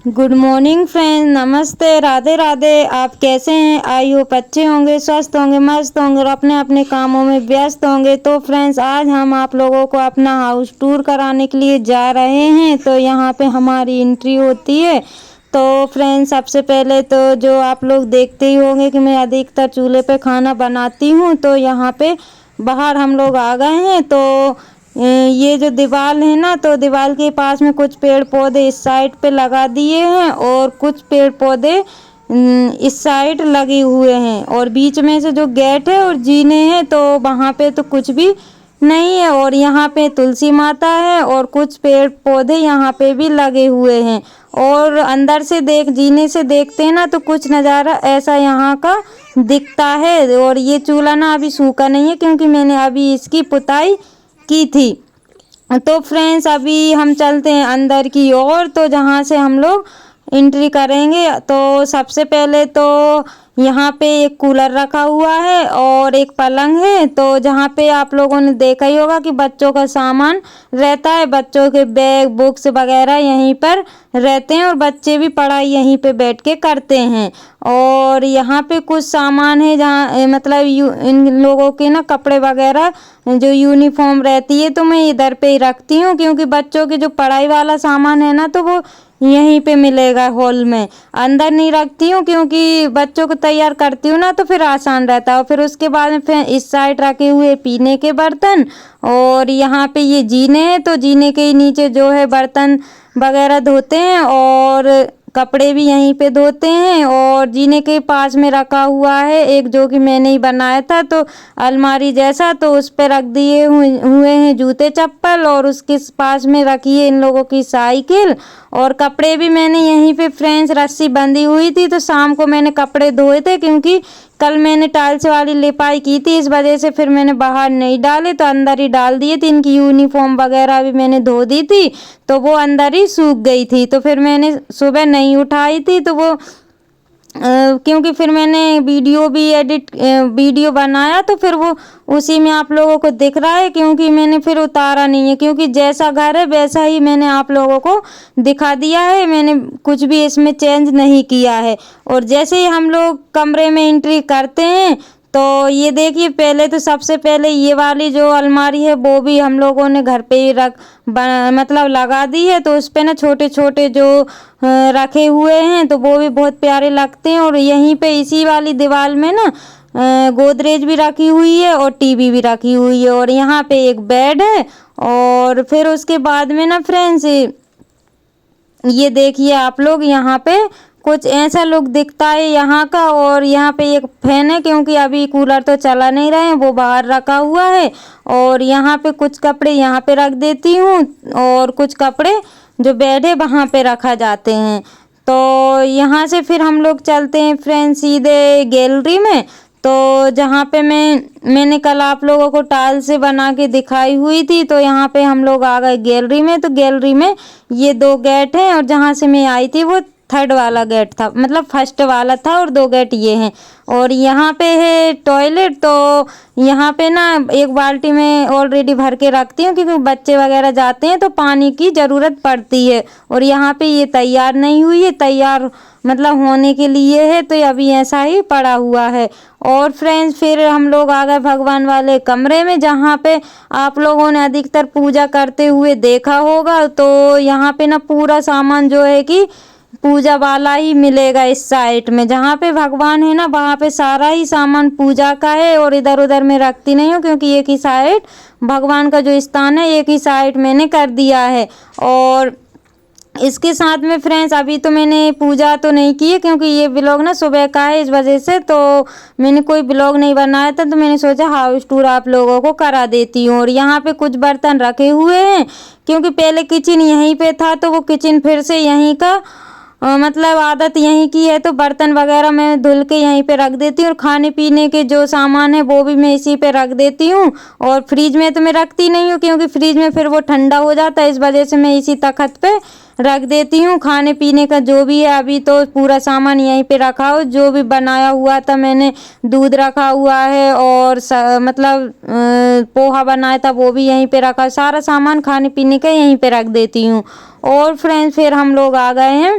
Good morning friend, नमस्ते, राधे राधे। आप कैसे हैं? आई होप अच्छे होंगे, स्वस्थ होंगे, मस्त होंगे और अपने अपने कामों में व्यस्त होंगे। तो फ्रेंड्स, आज हम आप लोगों को अपना हाउस टूर कराने के लिए जा रहे हैं। तो यहाँ पे हमारी एंट्री होती है। तो फ्रेंड्स, सबसे पहले तो जो आप लोग देखते ही होंगे कि मैं अधिकतर चूल्हे पे खाना बनाती हूँ। तो यहाँ पे बाहर हम लोग आ गए हैं। तो ये जो दीवार है ना, तो दीवार के पास में कुछ पेड़ पौधे इस साइड पे लगा दिए हैं और कुछ पेड़ पौधे इस साइड लगे हुए हैं। और बीच में से जो गेट है और जीने हैं, तो वहाँ पे तो कुछ भी नहीं है। और यहाँ पे तुलसी माता है और कुछ पेड़ पौधे यहाँ पे भी लगे हुए हैं। और अंदर से जीने से देखते हैं ना, तो कुछ नज़ारा ऐसा यहाँ का दिखता है। और ये चूल्हा ना अभी सूखा नहीं है, क्योंकि मैंने अभी इसकी पुताई की थी। तो फ्रेंड्स, अभी हम चलते हैं अंदर की ओर, तो जहाँ से हम लोग एंट्री करेंगे। तो सबसे पहले तो यहाँ पे एक कूलर रखा हुआ है और एक पलंग है। तो जहाँ पे आप लोगों ने देखा ही होगा कि बच्चों का सामान रहता है, बच्चों के बैग बुक्स वगैरह यहीं पर रहते हैं और बच्चे भी पढ़ाई यहीं पे बैठ के करते हैं। और यहाँ पे कुछ सामान है जहाँ मतलब इन लोगों के ना कपड़े वगैरह जो यूनिफॉर्म रहती है, तो मैं इधर पे ही रखती हूँ, क्योंकि बच्चों के जो पढ़ाई वाला सामान है ना, तो वो यहीं पे मिलेगा हॉल में। अंदर नहीं रखती हूँ, क्योंकि बच्चों को तैयार करती हूँ ना, तो फिर आसान रहता है। और फिर उसके बाद में फिर इस साइड रखे हुए पीने के बर्तन। और यहाँ पे ये जीने हैं, तो जीने के नीचे जो है बर्तन वगैरह धोते हैं और कपड़े भी यहीं पे धोते हैं। और जीने के पास में रखा हुआ है एक, जो कि मैंने ही बनाया था, तो अलमारी जैसा, तो उस पर रख दिए हुए हैं जूते चप्पल। और उसके पास में रखी है इन लोगों की साइकिल। और कपड़े भी मैंने यहीं पे फ्रेंड्स रस्सी बंधी हुई थी, तो शाम को मैंने कपड़े धोए थे, क्योंकि कल मैंने टाइल्स वाली लिपाई की थी, इस वजह से फिर मैंने बाहर नहीं डाले, तो अंदर ही डाल दिए थे। इनकी यूनिफॉर्म वगैरह भी मैंने धो दी थी, तो वो अंदर ही सूख गई थी। तो फिर मैंने सुबह नहीं उठाई थी, तो वो क्योंकि फिर मैंने वीडियो बनाया, तो फिर वो उसी में आप लोगों को दिख रहा है, क्योंकि मैंने फिर उतारा नहीं है, क्योंकि जैसा घर है वैसा ही मैंने आप लोगों को दिखा दिया है। मैंने कुछ भी इसमें चेंज नहीं किया है। और जैसे ही हम लोग कमरे में एंट्री करते हैं, तो ये देखिए, पहले तो सबसे पहले ये वाली जो अलमारी है, वो भी हम लोगों ने घर पे ही मतलब लगा दी है। तो उस पे ना छोटे छोटे जो रखे हुए हैं, तो वो भी बहुत प्यारे लगते हैं। और यहीं पे इसी वाली दीवार में ना गोदरेज भी रखी हुई है और टीवी भी रखी हुई है। और यहाँ पे एक बेड है। और फिर उसके बाद में ना फ्रेंड्स, ये देखिए आप लोग, यहाँ पे कुछ ऐसा लुक दिखता है यहाँ का। और यहाँ पे एक फैन है, क्योंकि अभी कूलर तो चला नहीं रहे हैं, वो बाहर रखा हुआ है। और यहाँ पे कुछ कपड़े यहाँ पे रख देती हूँ, और कुछ कपड़े जो बेड है वहाँ पे रखा जाते हैं। तो यहाँ से फिर हम लोग चलते हैं फ्रेंड्स सीधे गैलरी में। तो जहाँ पे मैंने कल आप लोगों को टाइल से बना के दिखाई हुई थी, तो यहाँ पे हम लोग आ गए गैलरी में। तो गैलरी में ये दो गेट हैं, और जहाँ से मैं आई थी वो थर्ड वाला गेट था, मतलब फर्स्ट वाला था, और दो गेट ये हैं। और यहाँ पे है टॉयलेट। तो यहाँ पे ना एक बाल्टी में ऑलरेडी भर के रखती हूँ, क्योंकि बच्चे वगैरह जाते हैं तो पानी की ज़रूरत पड़ती है। और यहाँ पे ये तैयार नहीं हुई है, तैयार मतलब होने के लिए है, तो अभी ऐसा ही पड़ा हुआ है। और फ्रेंड्स, फिर हम लोग आ गए भगवान वाले कमरे में, जहाँ पे आप लोगों ने अधिकतर पूजा करते हुए देखा होगा। तो यहाँ पे ना पूरा सामान जो है कि पूजा वाला ही मिलेगा इस साइड में। जहाँ पे भगवान है ना, वहाँ पे सारा ही सामान पूजा का है। और इधर उधर में रखती नहीं हूँ, क्योंकि एक ही साइड भगवान का जो स्थान है, एक ही साइड मैंने कर दिया है। और इसके साथ में फ्रेंड्स, अभी तो मैंने पूजा तो नहीं की है, क्योंकि ये ब्लॉग ना सुबह का है, इस वजह से तो मैंने कोई ब्लॉग नहीं बनाया था। तो मैंने सोचा हाउस टूर आप लोगों को करा देती हूँ। और यहाँ पे कुछ बर्तन रखे हुए हैं, क्योंकि पहले किचन यहीं पे था, तो वो किचन फिर से यहीं का मतलब आदत यहीं की है, तो बर्तन वगैरह मैं धुल के यहीं पे रख देती हूँ। और खाने पीने के जो सामान है वो भी मैं इसी पे रख देती हूँ। और फ्रिज में तो मैं रखती नहीं हूँ, क्योंकि फ्रिज में फिर वो ठंडा हो जाता है, इस वजह से मैं इसी तखत पे रख देती हूँ। खाने पीने का जो भी है, अभी तो पूरा सामान यहीं पे रखा हो। जो भी बनाया हुआ था, मैंने दूध रखा हुआ है, और मतलब पोहा बनाया था वो भी यहीं पे रखा। सारा सामान खाने पीने का यहीं पे रख देती हूँ। और फ्रेंड्स, फिर हम लोग आ गए हैं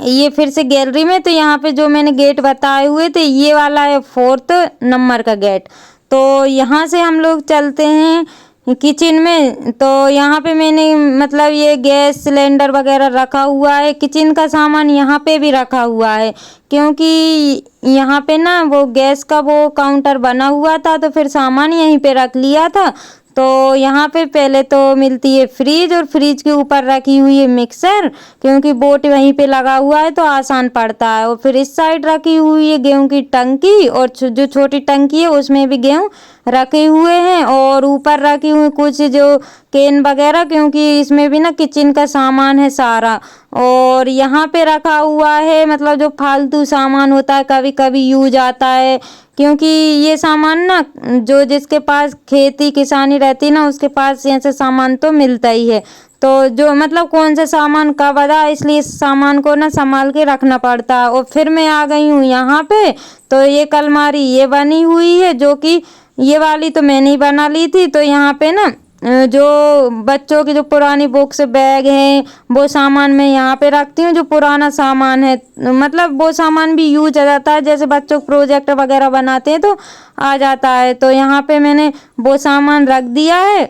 ये फिर से गैलरी में, तो यहाँ पे जो मैंने गेट बताए हुए थे ये वाला है 4th नंबर का गेट। तो यहाँ से हम लोग चलते हैं किचन में। तो यहाँ पे मैंने मतलब ये गैस सिलेंडर वगैरह रखा हुआ है, किचन का सामान यहाँ पे भी रखा हुआ है, क्योंकि यहाँ पे ना वो गैस का वो काउंटर बना हुआ था तो फिर सामान यहीं पे रख लिया था। तो यहाँ पे पहले तो मिलती है फ्रिज, और फ्रिज के ऊपर रखी हुई है मिक्सर, क्योंकि बोट वहीं पे लगा हुआ है तो आसान पड़ता है। और फिर इस साइड रखी हुई है गेहूं की टंकी, और जो छोटी टंकी है उसमें भी गेहूं रखे हुए हैं, और ऊपर रखी हुई कुछ जो केन वगैरह, क्योंकि इसमें भी ना किचन का सामान है सारा। और यहाँ पे रखा हुआ है मतलब जो फालतू सामान होता है कभी कभी यूज आता है, क्योंकि ये सामान ना जो जिसके पास खेती किसानी रहती ना उसके पास ऐसे सामान तो मिलता ही है। तो जो मतलब कौन सा सामान कब आ, इसलिए इस सामान को ना संभाल के रखना पड़ता है। और फिर मैं आ गई हूँ यहाँ पे, तो ये अलमारी ये बनी हुई है, जो कि ये वाली तो मैंने ही बना ली थी। तो यहाँ पे ना जो बच्चों की जो पुरानी बुक्स बैग हैं वो सामान मैं यहाँ पे रखती हूँ। जो पुराना सामान है मतलब वो सामान भी यूज आ जाता है, जैसे बच्चों प्रोजेक्ट वगैरह बनाते हैं तो आ जाता है। तो यहाँ पे मैंने वो सामान रख दिया है।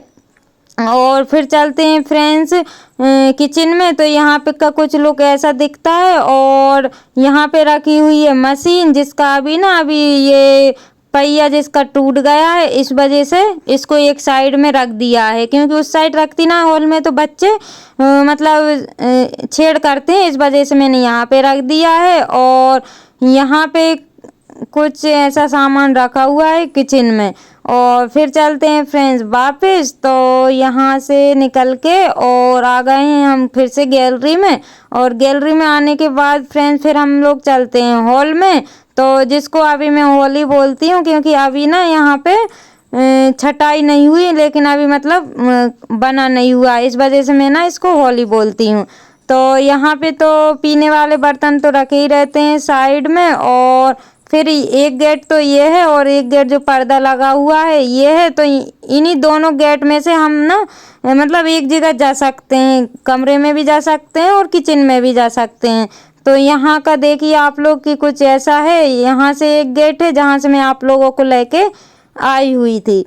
और फिर चलते हैं फ्रेंड्स किचन में। तो यहाँ पे का कुछ लुक ऐसा दिखता है, और यहाँ पे रखी हुई है मशीन, जिसका अभी ये पहिया जिसका टूट गया है, इस वजह से इसको एक साइड में रख दिया है, क्योंकि उस साइड रखती ना हॉल में तो बच्चे मतलब छेड़ करते हैं, इस वजह से मैंने यहाँ पे रख दिया है। और यहाँ पे कुछ ऐसा सामान रखा हुआ है किचन में। और फिर चलते हैं फ्रेंड्स वापस। तो यहाँ से निकल के और आ गए हैं हम फिर से गैलरी में, और गैलरी में आने के बाद फ्रेंड्स फिर हम लोग चलते हैं हॉल में। तो जिसको अभी मैं हॉल ही बोलती हूँ, क्योंकि अभी ना यहाँ पे छटाई नहीं हुई, लेकिन अभी मतलब बना नहीं हुआ, इस वजह से मैं ना इसको हॉल ही बोलती हूँ। तो यहाँ पे तो पीने वाले बर्तन तो रखे ही रहते हैं साइड में। और फिर एक गेट तो ये है, और एक गेट जो पर्दा लगा हुआ है ये है। तो इन्हीं दोनों गेट में से हम ना मतलब एक जगह जा सकते हैं, कमरे में भी जा सकते हैं और किचन में भी जा सकते हैं। तो यहाँ का देखिए आप लोग कि कुछ ऐसा है, यहाँ से एक गेट है जहाँ से मैं आप लोगों को लेके आई हुई थी।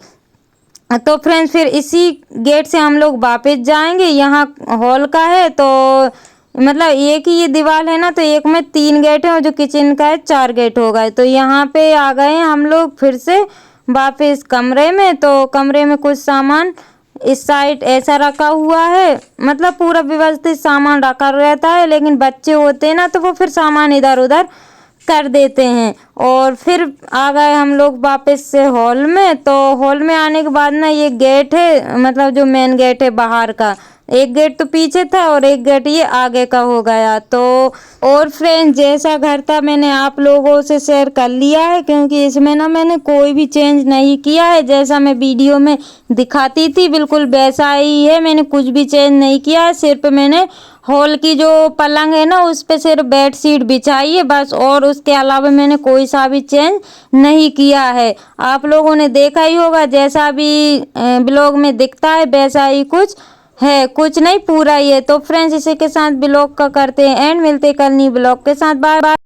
तो फ्रेंड्स फिर इसी गेट से हम लोग वापस जाएंगे। यहाँ हॉल का है, तो मतलब एक ही ये दीवार है ना, तो एक में 3 गेट है, और जो किचन का है 4 गेट हो गए। तो यहाँ पे आ गए हम लोग फिर से वापस कमरे में। तो कमरे में कुछ सामान इस साइड ऐसा रखा हुआ है, मतलब पूरा व्यवस्थित सामान रखा रहता है, लेकिन बच्चे होते हैं ना तो वो फिर सामान इधर उधर कर देते हैं। और फिर आ गए हम लोग वापस से हॉल में। तो हॉल में आने के बाद ना ये गेट है, मतलब जो मेन गेट है बाहर का, एक गेट तो पीछे था और एक गेट ये आगे का हो गया। तो और फ्रेंड्स जैसा घर था मैंने आप लोगों से शेयर कर लिया है, क्योंकि इसमें ना मैंने कोई भी चेंज नहीं किया है, जैसा मैं वीडियो में दिखाती थी बिल्कुल वैसा ही है, मैंने कुछ भी चेंज नहीं किया है। सिर्फ मैंने हॉल की जो पलंग है ना उस पे सिर्फ बेड शीट बिछाई है बस, और उसके अलावा मैंने कोई सा भी चेंज नहीं किया है। आप लोगों ने देखा ही होगा जैसा भी ब्लॉग में दिखता है वैसा ही कुछ है, कुछ नहीं पूरा ही है। तो फ्रेंड्स इसी के साथ ब्लॉग का करते हैं एंड, मिलते कल नई ब्लॉग के साथ। Bye bye.